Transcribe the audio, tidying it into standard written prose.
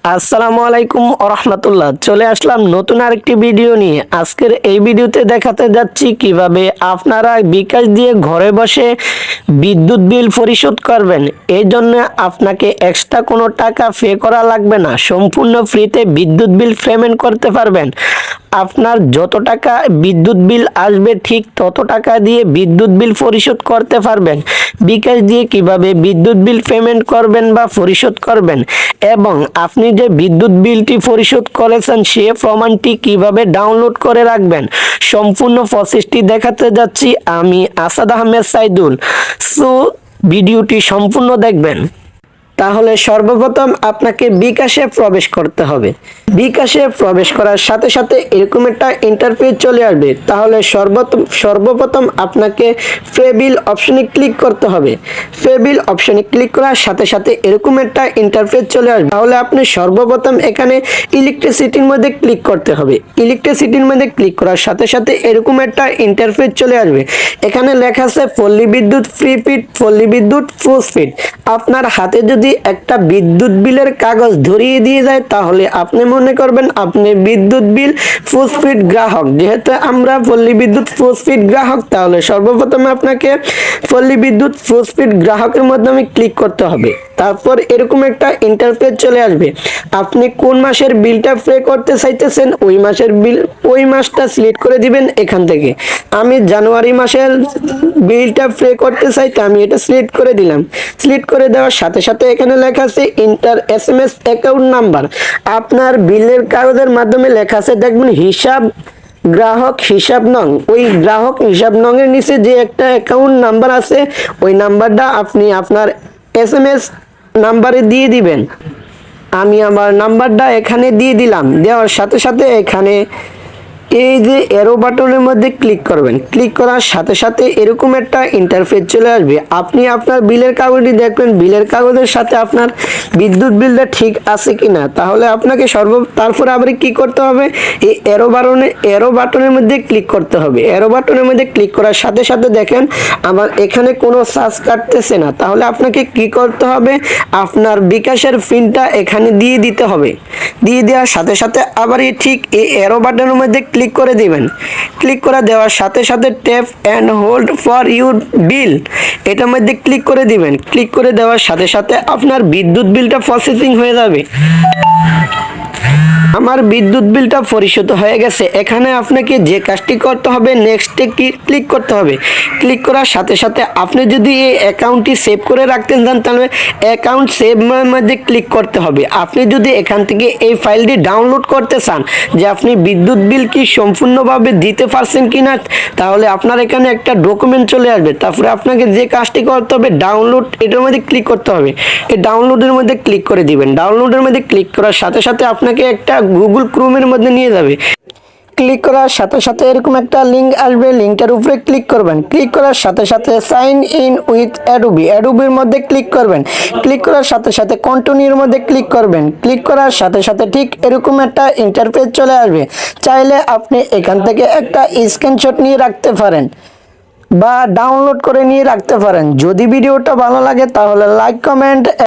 আসসালামু আলাইকুম রাহমাতুল্লাহ। চলে আসলাম নতুন আরেকটি ভিডিও নিয়ে। আজকের এই ভিডিওতে দেখাতে যাচ্ছি কিভাবে আপনারা বিকাশ দিয়ে ঘরে বসে বিদ্যুৎ বিল পরিশোধ করবেন। এই জন্য আপনাকে এক্সট্রা কোনো টাকা পে করা লাগবে না, সম্পূর্ণ ফ্রিতে বিদ্যুৎ বিল পেমেন্ট করতে পারবেন। আপনার যত টাকা বিদ্যুৎ বিল আসবে ঠিক তত টাকা দিয়ে বিদ্যুৎ বিল পরিশোধ করতে পারবেন। বিকাশ দিয়ে কিভাবে বিদ্যুৎ বিল পেমেন্ট করবেন বা পরিশোধ করবেন এবং আপনি যে বিদ্যুৎ বিলটি পরিশোধ করেছেন সে প্রমাণটি কিভাবে ডাউনলোড করে রাখবেন, সম্পূর্ণ প্রসেসটি দেখাতে যাচ্ছি আমি আসাদ আহমেদ সাইদুল। সো ভিডিওটি সম্পূর্ণ দেখবেন। তাহলে সর্বপ্রথম আপনাকে বিকাশে প্রবেশ করতে হবে। বিকাশে প্রবেশ করার সাথে সাথে এরকম একটা ইন্টারফেস চলে আসবে। তাহলে সর্বপ্রথম আপনাকে পে বিল অপশনে ক্লিক করতে হবে। পে বিল অপশনে ক্লিক করার সাথে সাথে এরকম একটা ইন্টারফেস চলে আসবে। তাহলে আপনি সর্বপ্রথম এখানে ইলেকট্রিসিটির মধ্যে ক্লিক করতে হবে। ইলেকট্রিসিটির মধ্যে ক্লিক করার সাথে সাথে এরকম একটা ইন্টারফেস চলে আসবে। এখানে লেখা আছে পল্লী বিদ্যুৎ প্রিপেড, পল্লী বিদ্যুৎ পোস্টপেড। আপনার হাতে যদি একটা বিদ্যুৎ বিলের কাগজ ধরিয়ে দিয়ে যায় তাহলে আপনি মনে করবেন আপনি বিদ্যুৎ বিল পোস্টপেড গ্রাহক। যেহেতু আমরা পল্লী বিদ্যুৎ পোস্টপেড গ্রাহক, তাহলে সর্বপ্রথম আপনাকে পল্লী বিদ্যুৎ পোস্টপেড গ্রাহকের মাধ্যমে ক্লিক করতে হবে। তারপর এরকম একটা ইন্টারফেস চলে আসবে। আপনি কোন মাসের বিলটা পে করতে চাইতেছেন ওই মাসের বিল, ওই মাসটা সিলেক্ট করে দিবেন এখান থেকে। আমি জানুয়ারি মাসের বিলটা পে করতে চাই, তো আমি এটা সিলেক্ট করে দিলাম। সিলেক্ট করে দেওয়ার সাথে সাথে এখানে লেখা আছে ইন্টার SMS অ্যাকাউন্ট নাম্বার। আপনার বিলের কাগজের মাধ্যমে লেখা আছে দেখবেন হিসাব গ্রাহক হিসাব নং। ওই গ্রাহক হিসাব নং এর নিচে যে একটা অ্যাকাউন্ট নাম্বার আছে ওই নাম্বারটা আপনি আপনার SMS নাম্বারে দিয়ে দিবেন। আমি আমার নাম্বারটা এখানে দিয়ে দিলাম। দেওয়ার সাথে সাথে এখানে এই যে এরো বাটনের মধ্যে ক্লিক করবেন। ক্লিক করার সাথে সাথে এরকম একটা ইন্টারফেস চলে আসবে। আপনি আপনার বিলের কাগজটি দেখবেন, বিলের কাগজের সাথে আপনার বিদ্যুৎ বিলটা ঠিক আছে কিনা। তাহলে আপনাকে তারপরে আবার কি করতে হবে, এই এরো বাটনের মধ্যে ক্লিক করতে হবে। এরো বাটনের মধ্যে ক্লিক করার সাথে সাথে দেখেন আমার এখানে কোনো চার্জ কাটতেছে না। তাহলে আপনাকে কি করতে হবে, আপনার বিকাশের পিনটা এখানে দিয়ে দিতে হবে। দিয়ে দেওয়ার সাথে সাথে আবার ঠিক এই এরো বাটনের মধ্যে ক্লিক করে দিবেন। ক্লিক করে দেওয়ার সাথে সাথে tap and hold for your bill এটার মধ্যে ক্লিক করে দিবেন। ক্লিক করে দেওয়ার সাথে সাথে আপনার বিদ্যুৎ বিলটা প্রসেসিং হয়ে যাবে। আমার বিদ্যুৎ বিলটা পরিশোধ হয়ে গেছে। এখানে আপনাকে যে কাজটি করতে হবে নেক্সটে ক্লিক করতে হবে। ক্লিক করার সাথে সাথে আপনি যদি এই অ্যাকাউন্টটি সেভ করে রাখতে চান তাহলে অ্যাকাউন্ট সেভ মধ্যে ক্লিক করতে হবে। আপনি যদি এখান থেকে এই ফাইলটি ডাউনলোড করতে চান যে আপনি বিদ্যুৎ বিল কি সম্পূর্ণভাবে দিতে পারছেন কিনা, তাহলে আপনার এখানে একটা ডকুমেন্ট চলে আসবে। তারপরে আপনাকে যে কাজটি করতে হবে ডাউনলোড এটার মধ্যে ক্লিক করতে হবে। এই ডাউনলোডের মধ্যে ক্লিক করে দিবেন। ডাউনলোডের মধ্যে ক্লিক করার সাথে সাথে আপনাকে একটা গুগল ক্রোমের মধ্যে নিয়ে যাবে। ক্লিক করার সাথে সাথে এরকম একটা লিঙ্ক আসবে, লিঙ্কটার উপরে ক্লিক করবেন। ক্লিক করার সাথে সাথে সাইন ইন উইথ অ্যাডোবির মধ্যে ক্লিক করবেন। ক্লিক করার সাথে সাথে কন্টিনিউর মধ্যে ক্লিক করবেন। ক্লিক করার সাথে সাথে ঠিক এরকম একটা ইন্টারফেস চলে আসবে। চাইলে আপনি এখান থেকে একটা স্ক্রিনশট নিয়ে রাখতে পারেন বা ডাউনলোড করে নিয়ে রাখতে পারেন। যদি ভিডিওটা ভালো লাগে তাহলে লাইক কমেন্ট